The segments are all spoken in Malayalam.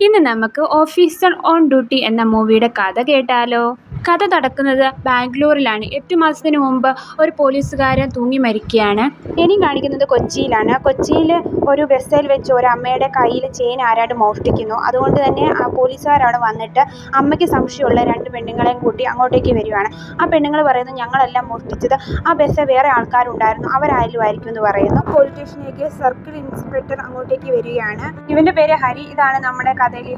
ഇന്ന് നമുക്ക് ഓഫീസർ ഓൺ ഡ്യൂട്ടി എന്ന മൂവിയുടെ കഥ കേട്ടാലോ? കഥ നടക്കുന്നത് ബാംഗ്ലൂരിലാണ്. 8 മാസത്തിന് മുമ്പ് ഒരു പോലീസുകാരൻ തൂങ്ങി മരിക്കുകയാണ്. ഇനി കാണിക്കുന്നത് കൊച്ചിയിലാണ്. കൊച്ചിയിൽ ഒരു ബസ്സിൽ വെച്ച് ഒരു അമ്മയുടെ കയ്യിൽ ചെയിൻ ആരാണ്ട് മോഷ്ടിക്കുന്നു. അതുകൊണ്ട് തന്നെ ആ പോലീസുകാരവിടെ വന്നിട്ട് അമ്മയ്ക്ക് സംശയമുള്ള 2 പെണ്ണുങ്ങളെയും കൂട്ടി അങ്ങോട്ടേക്ക് വരികയാണ്. ആ പെണ്ണുങ്ങൾ പറയുന്നു, ഞങ്ങളല്ല മോഷ്ടിച്ചത്, ആ ബസ്സിൽ വേറെ ആൾക്കാരുണ്ടായിരുന്നു, അവരായാലും ആയിരിക്കും എന്ന് പറയുന്നു. പോലീസ് സ്റ്റേഷനിലേക്ക് സർക്കിൾ ഇൻസ്പെക്ടർ അങ്ങോട്ടേക്ക് വരികയാണ്. ഇവന്റെ പേര് ഹരി. ഇതാണ് നമ്മുടെ കഥയിലെ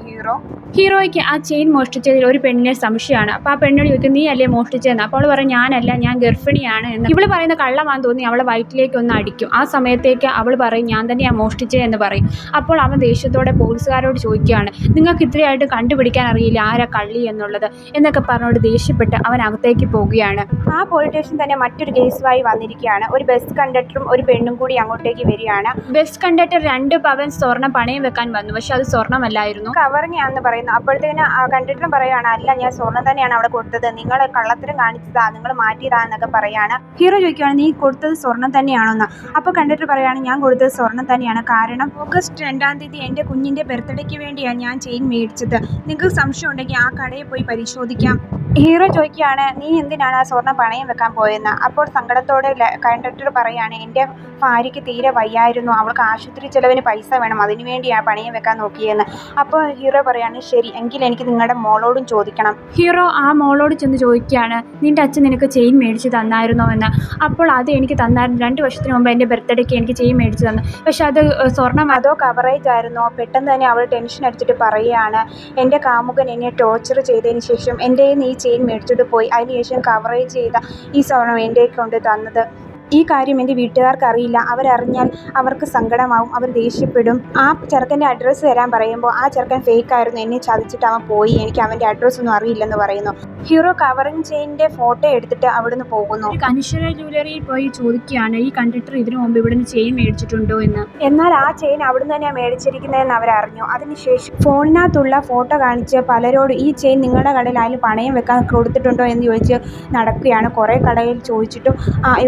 ഹീറോയ്ക്ക് ആ ചെയിൻ മോഷ്ടിച്ചതിൽ ഒരു പെണ്ണിനെ സംശയമാണ്. അപ്പോൾ ആ പെണ്ണോട് ചോദിക്കും, നീ അല്ലേ മോഷ്ടിച്ചതെന്ന്. അപ്പോൾ അവൾ പറയും, ഞാനല്ല, ഞാൻ ഗർഭിണിയാണ് എന്ന്. ഇവൾ പറയുന്ന കള്ളമാൻ തോന്നി അവളെ വയറ്റിലേക്ക് ഒന്ന് അടിക്കും. ആ സമയത്തേക്ക് അവൾ പറയും, ഞാൻ തന്നെയാണ് മോഷ്ടിച്ചത് എന്ന് പറയും. അപ്പോൾ അവൻ ദേഷ്യത്തോടെ പോലീസുകാരോട് ചോദിക്കുകയാണ്, നിങ്ങൾക്ക് ഇത്രയായിട്ട് കണ്ടുപിടിക്കാൻ അറിയില്ല ആരാ കള്ളി എന്നുള്ളത് എന്നൊക്കെ പറഞ്ഞുകൊണ്ട് ദേഷ്യപ്പെട്ട് അവൻ അകത്തേക്ക് പോവുകയാണ്. ആ പോലീസ് സ്റ്റേഷൻ തന്നെ മറ്റൊരു കേസുമായി വന്നിരിക്കുകയാണ്. ഒരു ബസ് കണ്ടക്ടറും ഒരു പെണ്ണും കൂടി അങ്ങോട്ടേക്ക് വരികയാണ്. ബസ് കണ്ടക്ടർ 2 പവൻ സ്വർണ്ണം പണയം വെക്കാൻ വന്നു. പക്ഷെ അത് സ്വർണ്ണമല്ലായിരുന്നു, കവറിങ്ങാന്ന് പറയുന്നു. അപ്പോഴത്തേന് ആ കണ്ടക്ടറും പറയുകയാണ്, അല്ല, ഞാൻ സ്വർണ്ണം തന്നെയാണ് അവിടെ കൊടുത്തത്, നിങ്ങൾ കള്ളത്തരം കാണിച്ചതാ, നിങ്ങൾ മാറ്റിയതാ എന്നൊക്കെ പറയാണ്. ഹീറോ ചോദിക്കുകയാണ്, നീ കൊടുത്തത് സ്വർണ്ണം തന്നെയാണോന്ന്. അപ്പോൾ കണ്ടക്ടർ പറയുകയാണ്, ഞാൻ കൊടുത്തത് സ്വർണ്ണം തന്നെയാണ്, കാരണം ഓഗസ്റ്റ് 2-ാം തീയതി എൻ്റെ കുഞ്ഞിൻ്റെ ബർത്ത്ഡേക്ക് വേണ്ടിയാണ് ഞാൻ ചെയിൻ മേടിച്ചത്, നിങ്ങൾക്ക് സംശയം ഉണ്ടെങ്കിൽ ആ കടയിൽ പോയി പരിശോധിക്കാം. ഹീറോ ചോദിക്കുകയാണ്, നീ എന്തിനാണ് ആ സ്വർണ്ണം പണയം വെക്കാൻ പോയെന്ന്. അപ്പോൾ സങ്കടത്തോടെ കണ്ടക്ടർ പറയുകയാണ്, എൻ്റെ ഭാര്യയ്ക്ക് തീരെ വയ്യായിരുന്നു, അവൾക്ക് ആശുപത്രി ചിലവിന് പൈസ വേണം, അതിനു വേണ്ടിയാണ് പണയം വെക്കാൻ നോക്കിയെന്ന്. അപ്പോൾ ഹീറോ പറയാണ്, ശരി, എങ്കിൽ എനിക്ക് നിങ്ങളുടെ മോളോടും ചോദിക്കണം. ഹീറോ ആ മോളോട് ചെന്ന് ചോദിക്കുകയാണ്, നിൻ്റെ അച്ഛൻ നിനക്ക് ചെയിൻ മേടിച്ച് തന്നായിരുന്നോ എന്ന്. അപ്പോൾ അത് എനിക്ക് തന്നായിരുന്നു, 2 വർഷത്തിന് മുമ്പ് എൻ്റെ ബർത്ത്ഡേക്ക് എനിക്ക് ചെയിൻ മേടിച്ച് തന്നു, പക്ഷെ അത് സ്വർണ്ണം അതോ കവറേജ് ആയിരുന്നോ. പെട്ടെന്ന് തന്നെ അവൾ ടെൻഷൻ അടിച്ചിട്ട് പറയുകയാണ്, എൻ്റെ കാമുകൻ എന്നെ ടോർച്ചർ ചെയ്തതിന് ശേഷം എൻ്റെ ഈ ചെയിൻ മേടിച്ചിട്ട് പോയി, അതിനുശേഷം കവറേജ് ചെയ്ത ഈ സ്വർണ്ണം എൻ്റെ കൊണ്ട് തന്നത്. ഈ കാര്യം എൻ്റെ വീട്ടുകാർക്ക് അറിയില്ല, അവരറിഞ്ഞാൽ അവർക്ക് സങ്കടമാവും, അവർ ദേഷ്യപ്പെടും. ആ ചെറുക്കൻ്റെ അഡ്രസ്സ് തരാൻ പറയുമ്പോൾ ആ ചെറുക്കൻ ഫേക്ക് ആയിരുന്നു, എന്നെ ചതിച്ചിട്ട് അവൻ പോയി, എനിക്ക് അവൻ്റെ അഡ്രസ്സ് ഒന്നും അറിയില്ലെന്ന് പറയുന്നു. ഹീറോ കവറിങ് ചെയിൻ്റെ ഫോട്ടോ എടുത്തിട്ട് അവിടുന്ന് പോകുന്നു. കനിഷ്ക ജ്വല്ലറിയിൽ പോയി ചോദിക്കുകയാണ്, ഈ കണ്ടക്ടർ ഇതിനു മുമ്പ് ഇവിടുന്ന് ചെയിൻ മേടിച്ചിട്ടുണ്ടോ എന്ന്. എന്നാൽ ആ ചെയിൻ അവിടുന്ന് തന്നെയാണ് മേടിച്ചിരിക്കുന്നതെന്ന് അവരറിഞ്ഞു. അതിനുശേഷം ഫോണിനകത്തുള്ള ഫോട്ടോ കാണിച്ച് പലരോട് ഈ ചെയിൻ നിങ്ങളുടെ കടയിൽ ആരും പണയം വെക്കാൻ കൊടുത്തിട്ടുണ്ടോ എന്ന് ചോദിച്ച് നടക്കുകയാണ്. കുറേ കടയിൽ ചോദിച്ചിട്ടും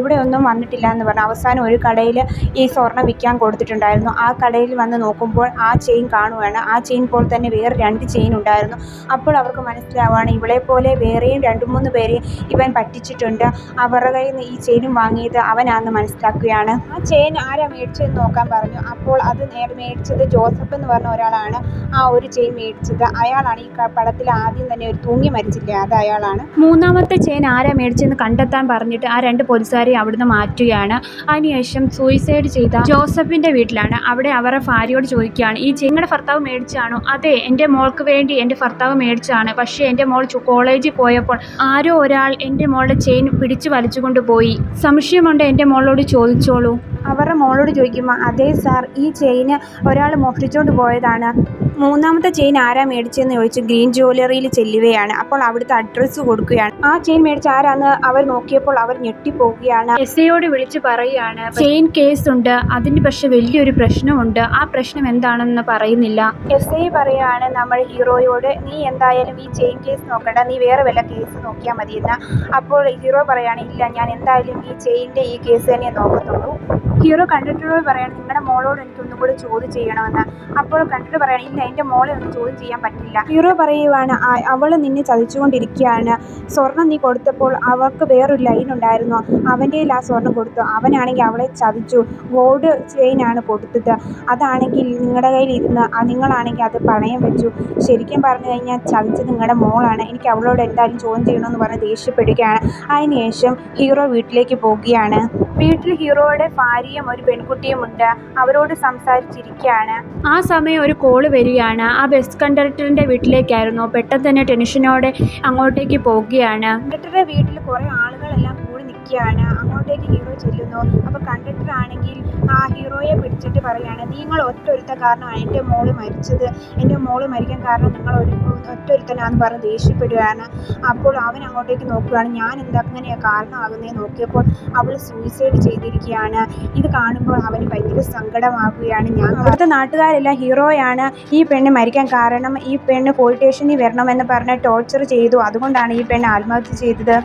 ഇവിടെ ഒന്നും വന്നിട്ടില്ല എന്ന് പറഞ്ഞു. അവസാനം ഒരു കടയിൽ ഈ സ്വർണ്ണം വിൽക്കാൻ കൊടുത്തിട്ടുണ്ടായിരുന്നു. ആ കടയിൽ വന്ന് നോക്കുമ്പോൾ ആ ചെയിൻ കാണുകയാണ്. ആ ചെയിൻ പോലെ തന്നെ വേറെ 2 ചെയിൻ ഉണ്ടായിരുന്നു. അപ്പോൾ അവർക്ക് മനസ്സിലാവുകയാണ്, ഇവളെ പോലെ വേറെയും 2-3 പേരെ ഇവൻ പറ്റിച്ചിട്ടുണ്ട്, അവരുടെ കയ്യിൽ നിന്ന് ഈ ചെയിനും വാങ്ങിയത് അവനാണെന്ന് മനസ്സിലാക്കുകയാണ്. ആ ചെയിൻ ആരാ മേടിച്ചതെന്ന് നോക്കാൻ പറഞ്ഞു. അപ്പോൾ അത് മേടിച്ചത് ജോസഫ് എന്ന് പറഞ്ഞ ഒരാളാണ് ആ ഒരു ചെയിൻ മേടിച്ചത്. അയാളാണ് ഈ പടത്തിൽ ആദ്യം തന്നെ ഒരു തൂങ്ങി മരിച്ചില്ലേ, അത് അയാളാണ്. 3-ാമത്തെ ചെയിൻ ആരാ മേടിച്ചതെന്ന് കണ്ടെത്താൻ പറഞ്ഞിട്ട് ആ 2 പോലീസുകാരെ അവിടുന്ന് മാറ്റുകയാണ്. അതിനുശേഷം സൂയിസൈഡ് ചെയ്ത ജോസഫിൻ്റെ വീട്ടിലാണ്. അവിടെ അവരുടെ ഭാര്യയോട് ചോദിക്കുകയാണ്, ഈ ചെയിൻ നിങ്ങളുടെ ഭർത്താവ് മേടിച്ചാണോ? അതെ, എൻ്റെ മോൾക്ക് വേണ്ടി എൻ്റെ ഭർത്താവ് മേടിച്ചാണ്, പക്ഷേ എൻ്റെ മോൾ കോളേജിൽ പോയപ്പോൾ ആരോ ഒരാൾ എൻ്റെ മോളുടെ ചെയിൻ പിടിച്ചു വലിച്ചുകൊണ്ട് പോയി, സംശയമുണ്ട്, എൻ്റെ മോളോട് ചോദിച്ചോളൂ. അവരുടെ മോളോട് ചോദിക്കുമ്പോൾ, അതെ സാർ, ഈ ചെയിന് ഒരാൾ മോഷ്ടിച്ചുകൊണ്ട് പോയതാണ്. 3-ാമത്തെ ചെയിൻ ആരാ മേടിച്ചതെന്ന് ചോദിച്ച് ഗ്രീൻ ജ്വല്ലറിയിൽ ചെല്ലുകയാണ്. അപ്പോൾ അവിടുത്തെ അഡ്രസ്സ് കൊടുക്കുകയാണ്. ആ ചെയിൻ മേടിച്ച ആരാന്ന് അവർ നോക്കിയപ്പോൾ അവർ ഞെട്ടിപ്പോവുകയാണ്. എസ്ഐയോട് വിളിച്ച് പറയുകയാണ്, ചെയിൻ കേസുണ്ട്, അതിന് പക്ഷെ വലിയൊരു പ്രശ്നമുണ്ട്, ആ പ്രശ്നം എന്താണെന്ന് പറയുന്നില്ല. എസ്ഐ പറയുകയാണ് നമ്മൾ ഹീറോയോട്, നീ എന്തായാലും ഈ ചെയിൻ കേസ് നോക്കണ്ട, നീ വേറെ വല്ല കേസ് നോക്കിയാൽ മതിയെന്ന്. അപ്പോൾ ഹീറോ പറയുകയാണ്, ഇല്ല, ഞാൻ എന്തായാലും ഈ ചെയിൻ്റെ ഈ കേസ് തന്നെ നോക്കത്തുള്ളൂ. ഹീറോ കണ്ടക്ടറോട് പറയാണ്, നിങ്ങളുടെ മോളോട് എനിക്ക് ഒന്നും കൂടി ചോദ്യം ചെയ്യണമെന്ന്. അപ്പോൾ കണ്ടക്ടർ പറയാണ്, ഇല്ല, എൻ്റെ മോളെ ഒന്നും ചോദ്യം ചെയ്യാൻ പറ്റില്ല. ഹീറോ പറയുവാണ്, അവൾ നിന്നെ ചതിച്ചുകൊണ്ടിരിക്കുകയാണ്, സ്വർണം നീ കൊടുത്തപ്പോൾ അവൾക്ക് വേറൊരു ലൈൻ ഉണ്ടായിരുന്നു, അവൻ്റെ ആ സ്വർണം കൊടുത്തു, അവനാണെങ്കിൽ അവളെ ചതിച്ചു, ഗോൾഡ് ചെയിനാണ് കൊടുത്തത്, അതാണെങ്കിൽ നിങ്ങളുടെ കയ്യിൽ ഇരുന്ന് നിങ്ങളാണെങ്കിൽ അത് പണയം വെച്ചു, ശരിക്കും പറഞ്ഞു കഴിഞ്ഞാൽ ചതിച്ചത് നിങ്ങളുടെ മോളാണ്, എനിക്ക് അവളോട് എന്തായാലും ചോദ്യം ചെയ്യണമെന്ന് പറഞ്ഞ് ദേഷ്യപ്പെടുകയാണ്. അതിനുശേഷം ഹീറോ വീട്ടിലേക്ക് പോവുകയാണ്. വീട്ടിൽ ഹീറോയുടെ ഭാര്യയും ഒരു പെൺകുട്ടിയും ഉണ്ട്. അവരോട് സംസാരിച്ചിരിക്കുകയാണ്. ആ സമയം ഒരു കോള് വരികയാണ്. ആ ബസ് കണ്ടക്ടറിൻ്റെ വീട്ടിലേക്കായിരുന്നു. പെട്ടെന്ന് തന്നെ ടെൻഷനോടെ അങ്ങോട്ടേക്ക് പോവുകയാണ്. കണ്ടക്ടറുടെ വീട്ടിൽ കുറേ ആളുകളെല്ലാം കൂടി നിൽക്കുകയാണ്. അങ്ങോട്ടേക്ക് ഹീറോ ചെല്ലുന്നു. അപ്പോൾ കണ്ടക്ടർ ആണെങ്കിൽ ആ ഹീറോയെ പിടിച്ചിട്ട് പറയുകയാണ്, നിങ്ങൾ ഒറ്റൊരുത്ത കാരണമാണ് എൻ്റെ മോള് മരിച്ചത്, എൻ്റെ മോള് മരിക്കാൻ കാരണം നിങ്ങൾ ഒറ്റൊരുത്തനാന്ന് പറഞ്ഞ് ദേഷ്യപ്പെടുകയാണ്. അപ്പോൾ അവൻ അങ്ങോട്ടേക്ക് നോക്കുകയാണ്, ഞാൻ എന്താ അങ്ങനെയാണ് കാരണമാകുന്നതെന്ന് നോക്കിയപ്പോൾ അവൾ സൂയിസൈഡ് ചെയ്തിരിക്കുകയാണ്. ഇത് കാണുമ്പോൾ അവന് ഭയങ്കര സങ്കടമാകുകയാണ്. അവിടുത്തെ നാട്ടുകാരെല്ലാം ഹീറോയാണ് ഈ പെണ്ണ് മരിക്കാൻ കാരണം, ഈ പെണ്ണ് പോലീസ് സ്റ്റേഷനിൽ വരണമെന്ന് പറഞ്ഞ് ടോർച്ചർ ചെയ്തു, അതുകൊണ്ടാണ് ഈ പെണ്ണ് ആത്മഹത്യ ചെയ്തത്.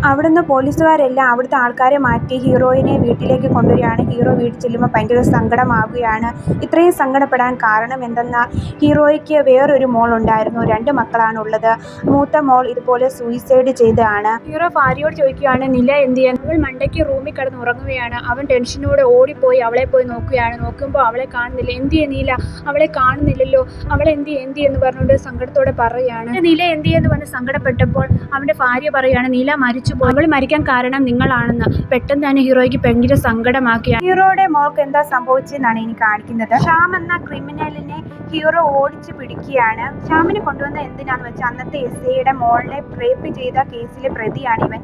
അവിടുന്ന് പോലീസുകാരെല്ലാം അവിടുത്തെ ആൾക്കാരെ മാറ്റി ഹീറോയിനെ വീട്ടിലേക്ക് കൊണ്ടുവരികയാണ്. ഹീറോ വീട്ടിൽ ചെല്ലുമ്പോൾ ഭയങ്കര സങ്കടമാവുകയാണ്. ഇത്രയും സങ്കടപ്പെടാൻ കാരണം എന്തെന്നാൽ ഹീറോയ്ക്ക് വേറൊരു മോൾ ഉണ്ടായിരുന്നു. 2 മക്കളാണുള്ളത്. മൂത്ത മോൾ ഇതുപോലെ സൂയിസൈഡ് ചെയ്തതാണ്. ഹീറോ ഭാര്യയോട് ചോദിക്കുകയാണ് നില എന്ത് ചെയ്യാൻ. അവൾ മണ്ടയ്ക്ക് റൂമിൽ കിടന്ന് ഉറങ്ങുകയാണ്. അവൻ ടെൻഷനോടെ ഓടിപ്പോയി അവളെ പോയി നോക്കുകയാണ്. നോക്കുമ്പോൾ അവളെ കാണുന്നില്ല. എന്തിയെ നീല, അവളെ കാണുന്നില്ലല്ലോ, അവളെ എന്തി എന്ന് പറഞ്ഞുകൊണ്ട് സങ്കടത്തോടെ പറയുകയാണ്. നില എന്തിയെന്ന് പറഞ്ഞ് സങ്കടപ്പെട്ടപ്പോൾ അവൻ്റെ ഭാര്യ പറയുകയാണ് നീല മരിച്ചുപോയി, അവൾ മരിക്കാൻ കാരണം നിങ്ങളാണെന്ന്. പെട്ടെന്ന് തന്നെ ഹീറോയ്ക്ക് ഭയങ്കര സങ്കടമാക്കിയാണ്. ഹീറോയുടെ മോൾക്ക് എന്താ സംഭവിച്ചതെന്നാണ് ഇനി കാണിക്കുന്നത്. ശ്യാം എന്ന ക്രിമിനലിനെ ഹീറോ ഓടിച്ചു പിടിക്കുകയാണ്. ശ്യാമിനെ കൊണ്ടുവന്ന എന്തിനാന്ന് വെച്ചാൽ അന്നത്തെ SIയുടെ മോളിനെ റേപ്പ് ചെയ്ത കേസിലെ പ്രതിയാണ് ഇവൻ.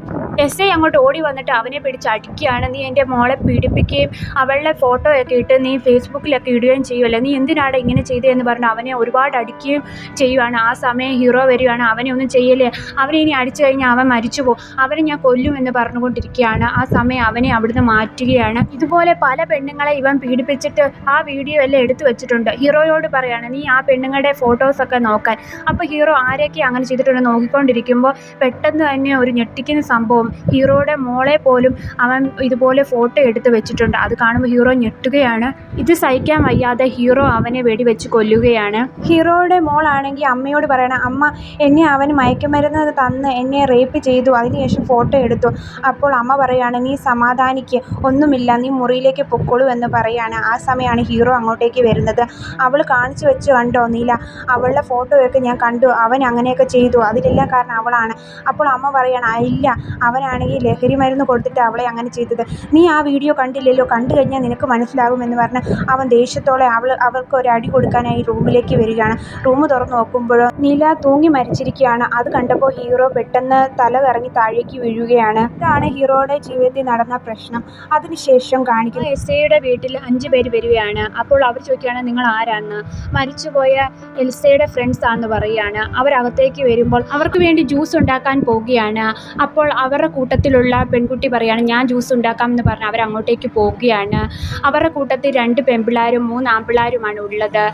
SI അങ്ങോട്ട് ഓടി വന്നിട്ട് അവനെ പിടിച്ച് അടിക്കുകയാണ്. നീ എൻ്റെ മോളെ പീഡിപ്പിക്കുകയും അവളുടെ ഫോട്ടോ ഒക്കെ ഇട്ട് നീ ഫേസ്ബുക്കിലൊക്കെ ഇടുകയും ചെയ്യുമല്ലോ, നീ എന്തിനാണ് ഇങ്ങനെ ചെയ്തതെന്ന് പറഞ്ഞ് അവനെ ഒരുപാട് അടിക്കുകയും ചെയ്യുവാണ്. ആ സമയം ഹീറോ വരികയാണ്. അവനെ ഒന്നും ചെയ്യല്ലേ, അവനെ ഇനി അടിച്ചു കഴിഞ്ഞാൽ അവൻ മരിച്ചു പോകും, അവനെ ഞാൻ കൊല്ലുമെന്ന് പറഞ്ഞുകൊണ്ടിരിക്കുകയാണ്. ആ സമയം അവനെ അവിടുന്ന് മാറ്റുകയാണ്. ഇതുപോലെ പല പെണ്ണുങ്ങളെ ഇവൻ പീഡിപ്പിച്ചിട്ട് ആ വീഡിയോ എല്ലാം എടുത്തു വെച്ചിട്ടുണ്ട്. ഹീറോയോട് പറയാണ് നീ ആ പെണ്ണുങ്ങളുടെ ഫോട്ടോസൊക്കെ നോക്കാൻ. അപ്പോൾ ഹീറോ ആരൊക്കെ അങ്ങനെ ചെയ്തിട്ടുണ്ട് നോക്കിക്കൊണ്ടിരിക്കുമ്പോൾ പെട്ടെന്ന് തന്നെ ഒരു ഞെട്ടിക്കുന്ന സംഭവം, ഹീറോയുടെ മോളെ പോലും അവൻ ഇതുപോലെ ഫോട്ടോ എടുത്ത് വെച്ചിട്ടുണ്ട്. അത് കാണുമ്പോൾ ഹീറോ ഞെട്ടുകയാണ്. ഇത് സഹിക്കാൻ വയ്യാതെ ഹീറോ അവനെ വെടിവെച്ച് കൊല്ലുകയാണ്. ഹീറോയുടെ മോളാണെങ്കിൽ അമ്മയോട് പറയണം അമ്മ എന്നെ അവൻ മയക്കുമരുന്ന് തന്ന് എന്നെ റേപ്പ് ചെയ്തു, അതിനുശേഷം ഫോട്ടോ എടുത്തു. അപ്പോൾ അമ്മ പറയാണ് നീ സമാധാനിക്ക്, ഒന്നുമില്ല, നീ മുറിയിലേക്ക് പൊക്കോളൂ എന്ന് പറയാണ്. ആ സമയമാണ് ഹീറോ അങ്ങോട്ടേക്ക് വരുന്നത്. അവൾ കാണിച്ചു വെച്ച് കണ്ടോ നീല, അവളുടെ ഫോട്ടോയൊക്കെ ഞാൻ കണ്ടു, അവൻ അങ്ങനെയൊക്കെ ചെയ്തു, അതിലെല്ലാം കാരണം അവളാണ്. അപ്പോൾ അമ്മ പറയാണ് ഇല്ല, അവനാണെങ്കിൽ ലഹരി മരുന്ന് കൊടുത്തിട്ട് അവളെ അങ്ങനെ ചെയ്തത്, നീ ആ വീഡിയോ കണ്ടില്ലല്ലോ, കണ്ടു കഴിഞ്ഞാൽ നിനക്ക് മനസ്സിലാകുമെന്ന് പറഞ്ഞ് അവൻ ദേഷ്യത്തോടെ അവൾക്ക് ഒരു അടി കൊടുക്കാനായി റൂമിലേക്ക് വരികയാണ്. റൂം തുറന്ന് നോക്കുമ്പോഴോ നീല തൂങ്ങി മരിച്ചിരിക്കുകയാണ്. അത് കണ്ടപ്പോൾ ഹീറോ പെട്ടെന്ന് തല കറങ്ങി താഴേക്ക് വീഴുകയാണ്. ഇതാണ് ഹീറോയുടെ ജീവിതത്തിൽ നടന്ന പ്രശ്നം. അതിനുശേഷം കാണിക്കുന്നത് SIയുടെ വീട്ടിൽ 5 പേര് വരികയാണ്. അപ്പോൾ അവർ ചോദിക്കുകയാണ് നിങ്ങൾ ആരാന്ന്. മരിച്ചുപോയ എൽസയുടെ ഫ്രണ്ട്സ് ആണെന്ന് പറയുകയാണ്. അവരകത്തേക്ക് വരുമ്പോൾ അവർക്ക് വേണ്ടി ജ്യൂസ് ഉണ്ടാക്കാൻ പോവുകയാണ്. അപ്പോൾ അവരുടെ കൂട്ടത്തിലുള്ള പെൺകുട്ടി പറയുകയാണ് ഞാൻ ജ്യൂസ് ഉണ്ടാക്കാം എന്ന് പറഞ്ഞ് അവരങ്ങോട്ടേക്ക് പോവുകയാണ്. അവരുടെ കൂട്ടത്തിൽ 2 പെൺപിള്ളേരും 3 ആൺപിള്ളേരുമാണ് ഉള്ളത്.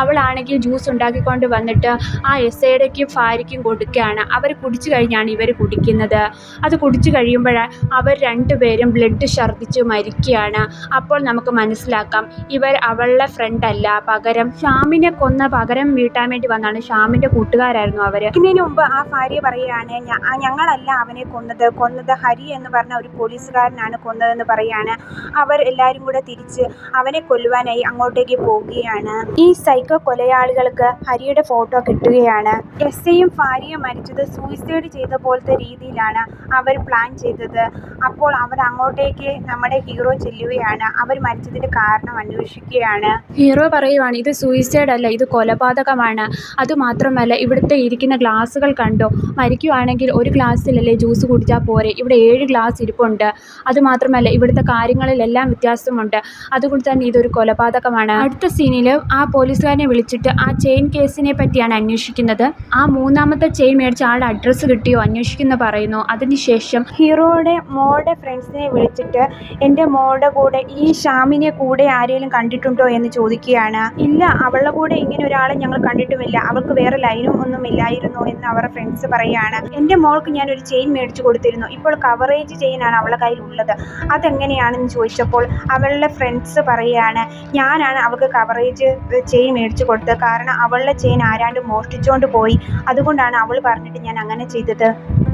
അവളാണെങ്കിൽ ജ്യൂസ് ഉണ്ടാക്കിക്കൊണ്ട് വന്നിട്ട് ആ SIയുടെക്കും ഭാര്യയ്ക്കും കൊടുക്കുകയാണ്. അവർ കുടിച്ചു കഴിഞ്ഞാണ് ഇവർ കുടിക്കുന്നത്. അത് കുടിച്ചു കഴിയുമ്പോൾ അവർ 2 പേരും ബ്ലഡ് ഛർദ്ദിച്ച് മരിക്കുകയാണ്. അപ്പോൾ നമുക്ക് മനസ്സിലാക്കാം ഇവർ അവളുടെ ഫ്രണ്ട് അല്ല, പകരം ശ്യാമിനെ കൊന്ന പകരം വീട്ടാൻ വേണ്ടി വന്നാണ്. ശ്യാമിൻ്റെ കൂട്ടുകാരായിരുന്നു അവർ. ഇതിനു മുമ്പ് ആ ഭാര്യ പറയുകയാണ് ഞങ്ങളല്ല അവനെ കൊന്നത് ഹരി എന്ന് പറഞ്ഞ ഒരു പോലീസുകാരനാണ് കൊന്നതെന്ന് പറയാണ്. അവർ എല്ലാവരും കൂടെ തിരിച്ച് അവനെ കൊല്ലുവാനായി അങ്ങോട്ടേക്ക് പോവുകയാണ്. ഈ സൈക്കോ കൊലയാളികൾക്ക് ഹരിയുടെ ഫോട്ടോ കിട്ടുകയാണ്. SIയും ഭാര്യയും മരിച്ചത് സൂയിസൈഡ് ചെയ്ത പോലത്തെ രീതിയിലാണ് അവർ പ്ലാൻ ചെയ്തത്. അപ്പോൾ അവർ അങ്ങോട്ടേക്ക് നമ്മുടെ ഹീറോ ചെല്ലുകയാണ്. അവർ മരിച്ചതിൻ്റെ കാരണം അന്വേഷിക്കുകയാണ്. ഹീറോ പറയുവാണ് ഇത് സൂയിസൈഡ് അല്ല, ഇത് കൊലപാതകമാണ്. അതുമാത്രമല്ല ഇവിടുത്തെ ഇരിക്കുന്ന ഗ്ലാസ്സുകൾ കണ്ടോ, മരിക്കുവാണെങ്കിൽ ഒരു ഗ്ലാസ്സിലല്ലേ ജ്യൂസ് കുടിച്ചാൽ പോരെ, ഇവിടെ 7 ഗ്ലാസ് ഇരിപ്പുണ്ട്. അതുമാത്രമല്ല ഇവിടുത്തെ കാര്യങ്ങളിലെല്ലാം വ്യത്യാസമുണ്ട്, അതുകൊണ്ട് തന്നെ ഇതൊരു കൊലപാതകമാണ്. അടുത്ത സീനിൽ ആ പോലീസുകാരനെ വിളിച്ചിട്ട് ആ ചെയിൻ കേസിനെ പറ്റിയാണ് അന്വേഷിക്കുന്നത്. ആ 3ാമത്തെ ചെയിൻ മേടിച്ച ആളുടെ അഡ്രസ്സ് കിട്ടിയോ അന്വേഷിക്കുന്ന പറയുന്നു. അതിനുശേഷം ഹീറോയുടെ മോളുടെ ഫ്രണ്ട്സിനെ വിളിച്ചിട്ട് എൻ്റെ മോളുടെ കൂടെ ഈ ശ്യാമിനെ കൂടെ ആരെങ്കിലും കണ്ടിട്ടുണ്ടോ എന്ന് ചോദിക്കുകയാണ്. ഇല്ല, അവളുടെ കൂടെ ഇങ്ങനെ ഒരാളെ ഞങ്ങൾ കണ്ടിട്ടുമില്ല, അവൾക്ക് വേറെ ലൈനും ഒന്നും ഇല്ലായിരുന്നു എന്ന് അവരുടെ ഫ്രണ്ട്സ് പറയുകയാണ്. എൻ്റെ മോൾക്ക് ഞാൻ ഒരു ചെയിൻ മേടിച്ചു കൊടുത്തിരുന്നു, ഇപ്പോൾ കവറേജ് ചെയിനാണ് അവളുടെ കയ്യിലുള്ളത്, അതെങ്ങനെയാണെന്ന് ചോദിച്ചപ്പോൾ അവളുടെ ഫ്രണ്ട്സ് പറയുകയാണ് ഞാനാണ് അവൾക്ക് കവറേജ് ചെയിൻ മേടിച്ചു കൊടുത്തത്, കാരണം അവളുടെ ചെയിൻ ആരാണ്ട് മോഷ്ടിച്ചുകൊണ്ട് പോയി, അതുകൊണ്ടാണ് അവൾ പറഞ്ഞിട്ട് ഞാൻ അങ്ങനെ ചെയ്തത്.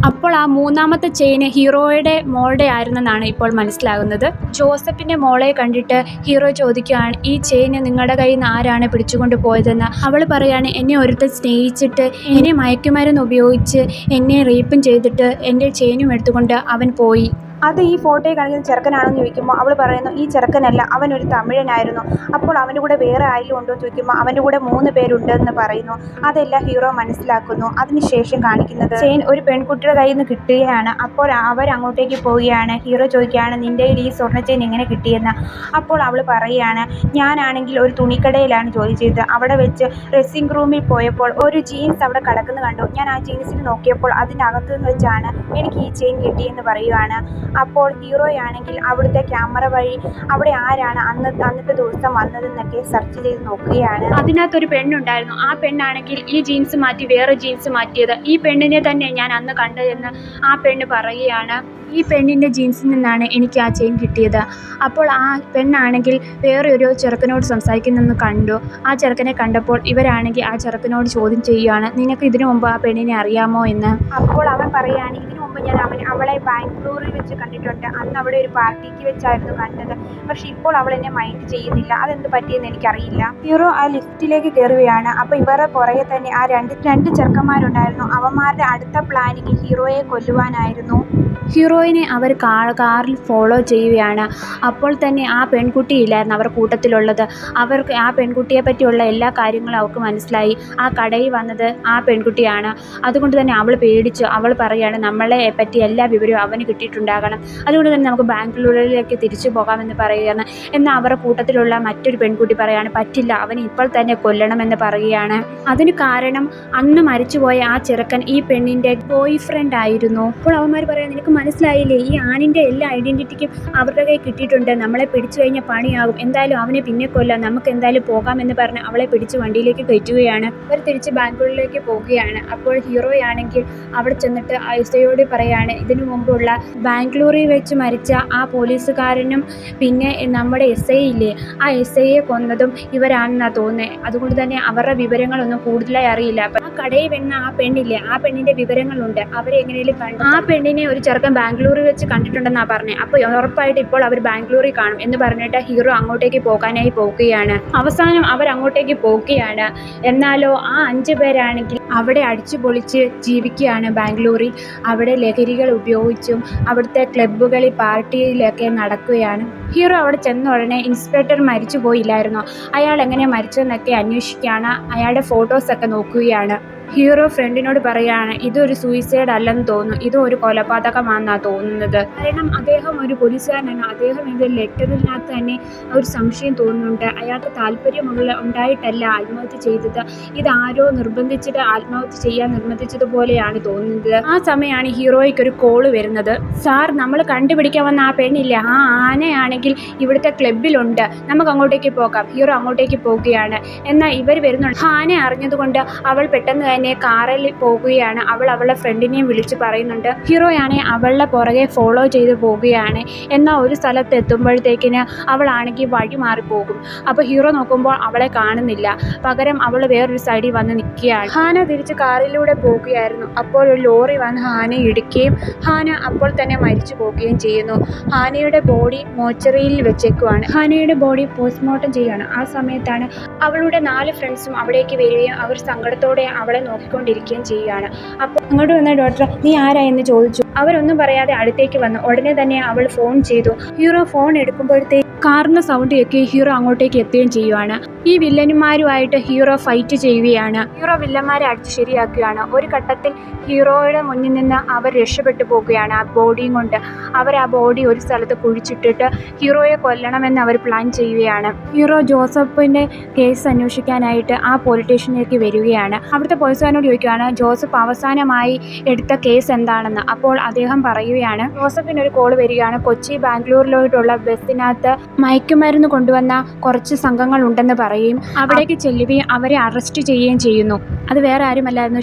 അപ്പോൾ ആ 3ാമത്തെ ചെയിൻ ഹീറോയുടെ മോളുടെ ആയിരുന്നെന്നാണ് ഇപ്പോൾ മനസ്സിലാകുന്നത്. ജോസഫിൻ്റെ മോളെ കണ്ടിട്ട് ഹീറോ ചോദിക്കുകയാണ് ഈ ചെയിൻ നിങ്ങളുടെ കയ്യിൽ നിന്ന് ആരാണ് പിടിച്ചുകൊണ്ട് പോയതെന്ന്. അവൾ പറയാണ് എന്നെ ഒരുത്തൻ സ്നേഹിച്ചിട്ട് എന്നെ മയക്കുമരുന്ന് ഉപയോഗിച്ച് എന്നെ റേപ്പും ചെയ്തിട്ട് എൻ്റെ ചെയിനും എടുത്തുകൊണ്ട് അവൻ പോയി. അത് ഈ ഫോട്ടോയിൽ കാണിക്കുന്ന ചെറുക്കനാണെന്ന് ചോദിക്കുമ്പോൾ അവൾ പറയുന്നു ഈ ചെറുക്കനല്ല, അവനൊരു തമിഴനായിരുന്നു. അപ്പോൾ അവൻ്റെ കൂടെ വേറെ ആരെങ്കിലും ഉണ്ടോ എന്ന് ചോദിക്കുമ്പോൾ അവൻ്റെ കൂടെ 3 പേരുണ്ടെന്ന് പറയുന്നു. അതെല്ലാം ഹീറോ മനസ്സിലാക്കുന്നു. അതിനുശേഷം കാണിക്കുന്നത് ചെയിൻ ഒരു പെൺകുട്ടിയുടെ കയ്യിൽ നിന്ന് കിട്ടുകയാണ്. അപ്പോൾ അവരങ്ങോട്ടേക്ക് പോവുകയാണ്. ഹീറോ ചോദിക്കുകയാണ് നിൻ്റെ കയ്യിൽ ഈ സ്വർണ്ണ ചെയിൻ എങ്ങനെ കിട്ടിയെന്ന്. അപ്പോൾ അവൾ പറയുകയാണ് ഞാനാണെങ്കിൽ ഒരു തുണിക്കടയിലാണ് ജോലി ചെയ്തത്, അവിടെ വെച്ച് ഡ്രസ്സിംഗ് റൂമിൽ പോയപ്പോൾ ഒരു ജീൻസ് അവിടെ കിടക്കുന്നത് കണ്ടു, ഞാൻ ആ ജീൻസിൽ നോക്കിയപ്പോൾ അതിനകത്ത് നിന്ന് വെച്ചാണ് എനിക്ക് ഈ ചെയിൻ കിട്ടിയെന്ന് പറയുകയാണ്. അപ്പോൾ ഹീറോയാണെങ്കിൽ അവിടുത്തെ ക്യാമറ വഴി അവിടെ ആരാണ് അന്നത്തെ ദിവസം വന്നതെന്നൊക്കെ സെർച്ച് ചെയ്ത് നോക്കുകയാണ്. അതിനകത്തൊരു പെണ്ണുണ്ടായിരുന്നു. ആ പെണ്ണാണെങ്കിൽ ഈ ജീൻസ് മാറ്റി വേറെ ജീൻസ് മാറ്റിയത്. ഈ പെണ്ണിനെ തന്നെ ഞാൻ അന്ന് കണ്ടതെന്ന് ആ പെണ്ണ് പറയുകയാണ്. ഈ പെണ്ണിൻ്റെ ജീൻസിൽ നിന്നാണ് എനിക്ക് ആ ചെയിൻ കിട്ടിയത്. അപ്പോൾ ആ പെണ്ണാണെങ്കിൽ വേറെ ഒരു ചെറുക്കനോട് സംസാരിക്കുന്നതെന്ന് കണ്ടു. ആ ചെറുക്കനെ കണ്ടപ്പോൾ ഇവരാണെങ്കിൽ ആ ചെറുക്കനോട് ചോദ്യം ചെയ്യുകയാണ്, നിനക്ക് ഇതിനു മുമ്പ് ആ പെണ്ണിനെ അറിയാമോ എന്ന്. അപ്പോൾ അവൻ പറയുകയാണ്, ഇതിനു മുമ്പ് ഞാൻ അവളെ ബാംഗ്ലൂരിൽ വെച്ച് കണ്ടിട്ടുണ്ട്. അന്ന് അവിടെ ഒരു പാർട്ടിക്ക് വെച്ചായിരുന്നു കണ്ടത്. പക്ഷെ ഇപ്പോൾ അവൾ എന്നെ മൈൻഡ് ചെയ്യുന്നില്ല. അതെന്ത് പറ്റിയെന്ന് എനിക്കറിയില്ല. ഹീറോ ആ ലിഫ്റ്റിലേക്ക് കയറുകയാണ്. അപ്പോൾ ഇവരുടെ പുറകെ തന്നെ ആ രണ്ട് ചെറുക്കന്മാരുണ്ടായിരുന്നു. അവന്മാരുടെ അടുത്ത പ്ലാനിങ് ഹീറോയെ കൊല്ലുവാനായിരുന്നു. ഹീറോയിനെ അവർ കാറിൽ ഫോളോ ചെയ്യുകയാണ്. അപ്പോൾ തന്നെ ആ പെൺകുട്ടിയില്ലായിരുന്നു അവർ കൂട്ടത്തിലുള്ളത്. അവർക്ക് ആ പെൺകുട്ടിയെ പറ്റിയുള്ള എല്ലാ കാര്യങ്ങളും അവർക്ക് മനസ്സിലായി. ആ കടയിൽ വന്നത് ആ പെൺകുട്ടിയാണ്. അതുകൊണ്ട് തന്നെ അവൾ പേടിച്ചു. അവൾ പറയുകയാണ്, നമ്മളെ പറ്റി എല്ലാ വിവരവും അവന് കിട്ടിയിട്ടുണ്ടാകണം. അതുകൊണ്ട് തന്നെ നമുക്ക് ബാംഗ്ലൂരിലേക്ക് തിരിച്ചു പോകാമെന്ന് പറയുകയാണ്. എന്നാൽ അവരുടെ കൂട്ടത്തിലുള്ള മറ്റൊരു പെൺകുട്ടി പറയുകയാണ്, പറ്റില്ല, അവനെ ഇപ്പോൾ തന്നെ കൊല്ലണമെന്ന് പറയുകയാണ്. അതിന് കാരണം അന്ന് മരിച്ചുപോയ ആ ചെറുക്കൻ ഈ പെണ്ണിൻ്റെ ബോയ് ഫ്രണ്ട് ആയിരുന്നു. അപ്പോൾ അവന്മാർ പറയാൻ, നിനക്ക് മനസ്സിലായില്ലേ, ഈ ആണിൻ്റെ എല്ലാ ഐഡൻറ്റിറ്റിക്കും അവരുടെ കയ്യിൽ കിട്ടിയിട്ടുണ്ട്. നമ്മളെ പിടിച്ചു കഴിഞ്ഞാൽ പണിയാകും. എന്തായാലും അവനെ പിന്നെ കൊല്ലാം, നമുക്ക് എന്തായാലും പോകാമെന്ന് പറഞ്ഞ് അവളെ പിടിച്ച് വണ്ടിയിലേക്ക് കയറ്റുകയാണ്. അവർ തിരിച്ച് ബാംഗ്ലൂരിലേക്ക് പോവുകയാണ്. അപ്പോൾ ഹീറോയാണെങ്കിൽ അവിടെ ചെന്നിട്ട് ഐസയോട് പറയാണ്, ഇതിനു മുമ്പുള്ള ബാംഗ്ലൂരിൽ വെച്ച് മരിച്ച ആ പോലീസുകാരനും പിന്നെ നമ്മുടെ SI ഇല്ലേ, ആ SIയെ കൊന്നതും ഇവരാണെന്നാണ് തോന്നുന്നത്. അതുകൊണ്ട് തന്നെ അവരുടെ വിവരങ്ങളൊന്നും കൂടുതലായി അറിയില്ല. അപ്പം ആ കടയിൽ വന്ന ആ പെണ്ണില്ലേ, ആ പെണ്ണിൻ്റെ വിവരങ്ങളുണ്ട്. അവരെ എങ്ങനെയും കണ്ടു. ആ പെണ്ണിനെ ഒരു ചെറുക്കൻ ബാംഗ്ലൂരിൽ വെച്ച് കണ്ടിട്ടുണ്ടെന്നാണ് പറഞ്ഞത്. അപ്പോൾ ഉറപ്പായിട്ട് ഇപ്പോൾ അവർ ബാംഗ്ലൂരിൽ കാണും എന്ന് പറഞ്ഞിട്ട് ഹീറോ അങ്ങോട്ടേക്ക് പോകാനായി പോവുകയാണ്. അവസാനം അവർ അങ്ങോട്ടേക്ക് പോവുകയാണ്. എന്നാലോ ആ 5 പേരാണെങ്കിൽ അവിടെ അടിച്ചു പൊളിച്ച് ജീവിക്കുകയാണ് ബാംഗ്ലൂരിൽ. അവിടെ ലഹരികൾ ഉപയോഗിച്ചും അവിടുത്തെ ക്ലബ്ബുകളിൽ പാർട്ടിയിലൊക്കെ നടക്കുകയാണ്. ഹീറോ അവിടെ ചെന്ന ഉടനെ ഇൻസ്പെക്ടർ മരിച്ചു പോയില്ലായിരുന്നോ, അയാൾ എങ്ങനെ മരിച്ചതെന്നൊക്കെ അന്വേഷിക്കുകയാണ്. അയാളുടെ ഫോട്ടോസൊക്കെ നോക്കുകയാണ്. ഹീറോ ഫ്രണ്ടിനോട് പറയുകയാണ്, ഇതൊരു സൂയിസൈഡ് അല്ലെന്ന് തോന്നുന്നു, ഇതൊരു കൊലപാതകമാണെന്നാണ് തോന്നുന്നത്. കാരണം അദ്ദേഹം ഒരു പോലീസുകാരനാണ്. അദ്ദേഹം ഇത് ലെറ്ററിനകത്ത് തന്നെ ഒരു സംശയം തോന്നുന്നുണ്ട്. അയാൾക്ക് ഉണ്ടായിട്ടല്ല ആത്മഹത്യ ചെയ്തത്. ഇതാരോ നിർബന്ധിച്ചിട്ട് ആത്മഹത്യ ചെയ്യാൻ നിർബന്ധിച്ചതുപോലെയാണ് തോന്നുന്നത്. ആ സമയമാണ് ഹീറോയ്ക്ക് ഒരു കോള് വരുന്നത്. സാർ, നമ്മൾ കണ്ടുപിടിക്കാൻ വന്ന ആ പെണ്ണില്ല, ആ ആനയാണെങ്കിൽ ഇവിടുത്തെ ക്ലബ്ബിലുണ്ട്, നമുക്ക് അങ്ങോട്ടേക്ക് പോകാം. ഹീറോ അങ്ങോട്ടേക്ക് പോവുകയാണ്. എന്നാൽ ഇവർ വരുന്നുണ്ട്. ആന അറിഞ്ഞതുകൊണ്ട് അവൾ പെട്ടെന്ന് തന്നെ കാറിൽ പോകുകയാണ്. അവൾ അവളുടെ ഫ്രണ്ടിനെയും വിളിച്ച് പറയുന്നുണ്ട്. ഹീറോയാണെങ്കിൽ അവളുടെ പുറകെ ഫോളോ ചെയ്ത് പോവുകയാണ്. എന്നാൽ ഒരു സ്ഥലത്ത് എത്തുമ്പോഴത്തേക്കിന് അവളാണെങ്കിൽ വഴി മാറിപ്പോകും. അപ്പോൾ ഹീറോ നോക്കുമ്പോൾ അവളെ കാണുന്നില്ല. പകരം അവൾ വേറൊരു സൈഡിൽ വന്ന് നിൽക്കുകയാണ്. ഹാന തിരിച്ച് കാറിലൂടെ പോകുകയായിരുന്നു. അപ്പോൾ ഒരു ലോറി വന്ന് ഹാനയെ ഇടിക്കുകയും ഹാന അപ്പോൾ തന്നെ മരിച്ചു പോവുകയും ചെയ്യുന്നു. ഹാനയുടെ ബോഡി മോർച്ചറിയിൽ വെച്ചേക്കുവാണ്. ഹാനയുടെ ബോഡി പോസ്റ്റ്മോർട്ടം ചെയ്യുകയാണ്. ആ സമയത്താണ് അവളുടെ 4 ഫ്രണ്ട്സും അവിടേക്ക് വരികയും അവർ സങ്കടത്തോടെ അവളെ നോക്കിക്കൊണ്ടിരിക്കുകയും ചെയ്യുകയാണ്. അപ്പോൾ അങ്ങോട്ട് വന്ന ഡോക്ടർ, നീ ആരാ എന്ന് ചോദിച്ചു. അവരൊന്നും പറയാതെ അടുത്തേക്ക് വന്നു. ഉടനെ തന്നെ അവൾ ഫോൺ ചെയ്തു. ഹീറോ ഫോൺ എടുക്കുമ്പോഴത്തേക്ക് കാറിൻ്റെ സൗണ്ട് കേൾക്കുകയും ഹീറോ അങ്ങോട്ടേക്ക് എത്തുകയും ചെയ്യുവാണ്. ഈ വില്ലന്മാരുമായിട്ട് ഹീറോ ഫൈറ്റ് ചെയ്യുകയാണ്. ഹീറോ വില്ലന്മാരെ അടിച്ച് ശരിയാക്കുകയാണ്. ഒരു ഘട്ടത്തിൽ ഹീറോയുടെ മുന്നിൽ നിന്ന് അവർ രക്ഷപ്പെട്ടു പോകുകയാണ്. ആ ബോഡിയും കൊണ്ട് അവർ ആ ബോഡി ഒരു സ്ഥലത്ത് കുഴിച്ചിട്ടിട്ട് ഹീറോയെ കൊല്ലണമെന്ന് അവർ പ്ലാൻ ചെയ്യുകയാണ്. ഹീറോ ജോസഫിൻ്റെ കേസ് അന്വേഷിക്കാനായിട്ട് ആ പോലീസ് സ്റ്റേഷനിലേക്ക് വരികയാണ്. അവിടുത്തെ പോലീസുകാരനോട് ചോദിക്കുകയാണ്, ജോസഫ് അവസാനമായി എടുത്ത കേസ് എന്താണെന്ന്. അപ്പോൾ അദ്ദേഹം പറയുകയാണ്, ജോസഫിനൊരു കോൾ വരികയാണ്. കൊച്ചി ബാംഗ്ലൂരിലോട്ടുള്ള ബസ്സിനകത്ത് മയക്കുമരുന്ന് കൊണ്ടുവന്ന കുറച്ച് സംഘങ്ങൾ ഉണ്ടെന്ന് പറയുകയും അവിടേക്ക് ചെല്ലുകയും അവരെ അറസ്റ്റ് ചെയ്യുകയും ചെയ്യുന്നു. അത് വേറെ ആരുമല്ലായിരുന്നു,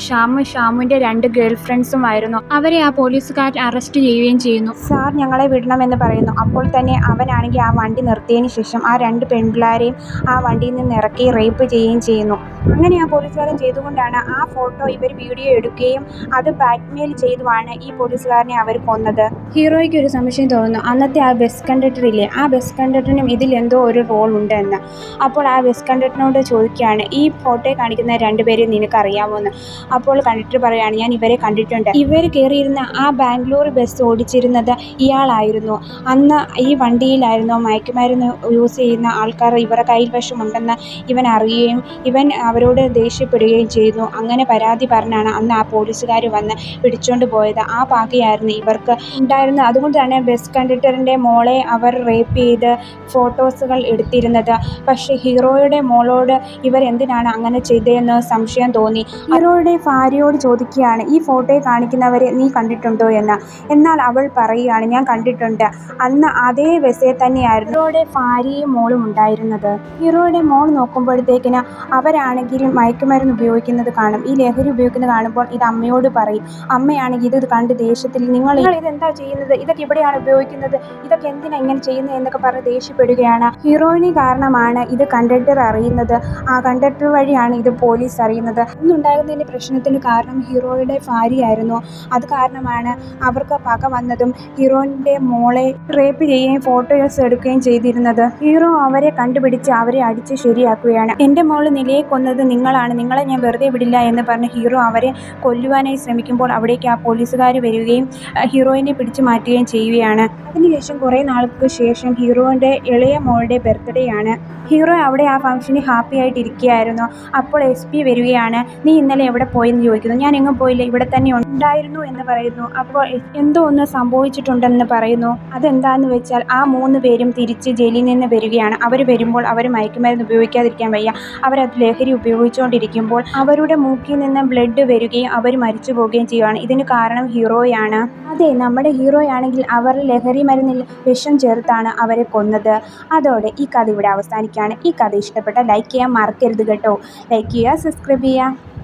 ഷാമുവിൻ്റെ 2 ഗേൾ ഫ്രണ്ട്സും ആയിരുന്നു. അവരെ ആ പോലീസുകാർ അറസ്റ്റ് ചെയ്യുകയും ചെയ്യുന്നു. സാർ, ഞങ്ങളെ വിടണമെന്ന് പറയുന്നു. അപ്പോൾ തന്നെ അവനാണെങ്കിൽ ആ വണ്ടി നിർത്തിയതിന് ശേഷം ആ 2 പെൺപിള്ളേരെയും ആ വണ്ടിയിൽ നിന്ന് ഇറക്കി റേപ്പ് ചെയ്യുകയും ചെയ്യുന്നു. അങ്ങനെ ആ പോലീസുകാരൻ ചെയ്തുകൊണ്ടാണ് ആ ഫോട്ടോ ഇവർ വീഡിയോ എടുക്കുകയും അത് ബ്ലാക്ക്മെയിൽ ചെയ്തുമാണ് ഈ പോലീസുകാരനെ അവർ കൊന്നത്. ഹീറോയ്ക്ക് ഒരു സംശയം തോന്നുന്നു. അന്നത്തെ ആ ബസ് കണ്ടക്ടർ ഇല്ലേ, ആ ബസ് കണ്ടക്ടറിനും ഇതിൽ എന്തോ ഒരു റോൾ ഉണ്ട് എന്ന്. അപ്പോൾ ആ ബസ് കണ്ടക്ടറിനോട് ചോദിക്കുകയാണ്, ഈ ഫോട്ടോയിൽ കാണിക്കുന്ന 2 പേരെ നിനക്ക് അറിയാമോ എന്ന്. അപ്പോൾ കണ്ടക്ടർ പറയുകയാണ്, ഞാൻ ഇവരെ കണ്ടിട്ടുണ്ട്. ഇവർ കയറിയിരുന്ന ആ ബാംഗ്ലൂർ ബസ് ഓടിച്ചിരുന്നത് ഇയാളായിരുന്നു. അന്ന് ഈ വണ്ടിയിലായിരുന്നു മയക്കുമരുന്ന് യൂസ് ചെയ്യുന്ന ആൾക്കാർ ഇവരുടെ കൈവശമുണ്ടെന്ന് ഇവൻ അറിയുകയും ഇവൻ അവരോട് ദേഷ്യപ്പെടുകയും ചെയ്യുന്നു. അങ്ങനെ പരാതി പറഞ്ഞാണ് അന്ന് ആ പോലീസുകാർ വന്ന് പിടിച്ചുകൊണ്ട് പോയത്. ആ പാകയായിരുന്നു ഇവർക്ക് ഉണ്ടായിരുന്നത്. അതുകൊണ്ട് തന്നെ ബസ് കണ്ടക്ടറിൻ്റെ മോളെ അവർ റേപ്പ് ചെയ്ത് ഫോട്ടോസുകൾ എടുത്തിരുന്നത്. പക്ഷേ ഹീറോയുടെ മോളോട് ഇവരെന്തിനാണ് അങ്ങനെ ചെയ്തതെന്ന് സംശയം തോന്നി. ഹീറോയുടെ ഭാര്യയോട് ചോദിക്കുകയാണ്, ഈ ഫോട്ടോയിൽ കാണിക്കുന്നവരെ നീ കണ്ടിട്ടുണ്ടോ എന്ന്. എന്നാൽ അവൾ പറയുകയാണ്, ഞാൻ കണ്ടിട്ടുണ്ട്. അന്ന് അതേ ബസ്സിൽ തന്നെയായിരുന്നു ഹീറോയുടെ ഭാര്യയും മോളും ഉണ്ടായിരുന്നത്. ഹീറോയുടെ മോൾ നോക്കുമ്പോഴത്തേക്കിന് അവരാണെങ്കിൽ മയക്കുമരുന്ന് ഉപയോഗിക്കുന്നത് കാണും. ഈ ലഹരി ഉപയോഗിക്കുന്നത് കാണുമ്പോൾ ഇത് അമ്മയോട് പറയും. അമ്മയാണെങ്കിൽ ഇത് കണ്ട് ദേഷ്യത്തിൽ നിങ്ങൾ ഇതെന്താ ചെയ്യുന്നത്, ഇതൊക്കെ ഇവിടെയാണ് ഉപയോഗിക്കുന്നത്, ഇതൊക്കെ എന്തിനാ ഇങ്ങനെ ചെയ്യുന്നത് എന്നൊക്കെ പറഞ്ഞ് ദേഷ്യപ്പെടുകയാണ്. ഹീറോയിന് കാരണമാണ് ഇത് കണ്ടക്ടർ അറിയുന്നത്. ആ കണ്ടക്ടർ വഴിയാണ് ഇത് പോലീസ് അറിയുന്നത്. ഇന്നുണ്ടാകുന്നതിൻ്റെ പ്രശ്നത്തിന് കാരണം ഹീറോയുടെ ഭാര്യയായിരുന്നു. അത് കാരണമാണ് അവർക്ക് പക വന്നതും ഹീറോയിൻ്റെ മോളെ റേപ്പ് ചെയ്യുകയും ഫോട്ടോസ് എടുക്കുകയും ചെയ്തിരുന്നത്. ഹീറോ അവരെ കണ്ടുപിടിച്ച് അവരെ അടിച്ച് ശരിയാക്കുകയാണ്. എൻ്റെ മോള് നിലയെ കൊന്നത് നിങ്ങളാണ്, നിങ്ങളെ ഞാൻ വെറുതെ വിടില്ല എന്ന് പറഞ്ഞ് ഹീറോ അവരെ കൊല്ലുവാനായി ശ്രമിക്കുമ്പോൾ അവിടേക്ക് ആ പോലീസുകാർ വരികയും ഹീറോയിനെ പിടിച്ചു മാറ്റുകയും ചെയ്യുകയാണ്. അതിനുശേഷം കുറേ നാൾക്ക് ശേഷം ഹീറോയുടെ ഇളയ മോളുടെ ബർത്ത്ഡേ ആണ്. ഹീറോ അവിടെ ആ ഫംഗ്ഷനിൽ ഹാപ്പി ആയിട്ടിരിക്കുകയായിരുന്നു. അപ്പോൾ SP വരികയാണ്. നീ ഇന്നലെ എവിടെ പോയെന്ന് ചോദിക്കുന്നു. ഞാൻ എങ്ങും പോയില്ല, ഇവിടെ തന്നെ ഉണ്ടായിരുന്നു എന്ന് പറയുന്നു. അപ്പോൾ എന്തോ ഒന്ന് സംഭവിച്ചിട്ടുണ്ടെന്ന് പറയുന്നു. അതെന്താണെന്ന് വെച്ചാൽ ആ 3 പേരും തിരിച്ച് ജയിലിൽ നിന്ന് വരികയാണ്. അവർ വരുമ്പോൾ അവർ മയക്കുമരുന്ന് ഉപയോഗിക്കാതിരിക്കാൻ വയ്യ. അവരത് ലഹരി ഉപയോഗിച്ചുകൊണ്ടിരിക്കുമ്പോൾ അവരുടെ മൂക്കിൽ നിന്ന് ബ്ലഡ് വരികയും അവർ മരിച്ചു പോവുകയും ചെയ്യുകയാണ്. ഇതിന് കാരണം ഹീറോയാണ്. അതെ, നമ്മുടെ ഹീറോയാണെങ്കിൽ അവർ ലഹരി മരുന്നിൽ വിഷം ചേർത്താണ് അവരെ കൊന്നത്. അതോടെ ഈ കഥ ഇവിടെ അവസാനിക്കുകയാണ്. ഈ കഥ ഇഷ്ടപ്പെട്ടാൽ ലൈക്ക് ചെയ്യാൻ മറക്കരുത് കേട്ടോ. ലൈക്ക് ചെയ്യുക, സബ്സ്ക്രൈബ് ചെയ്യുക.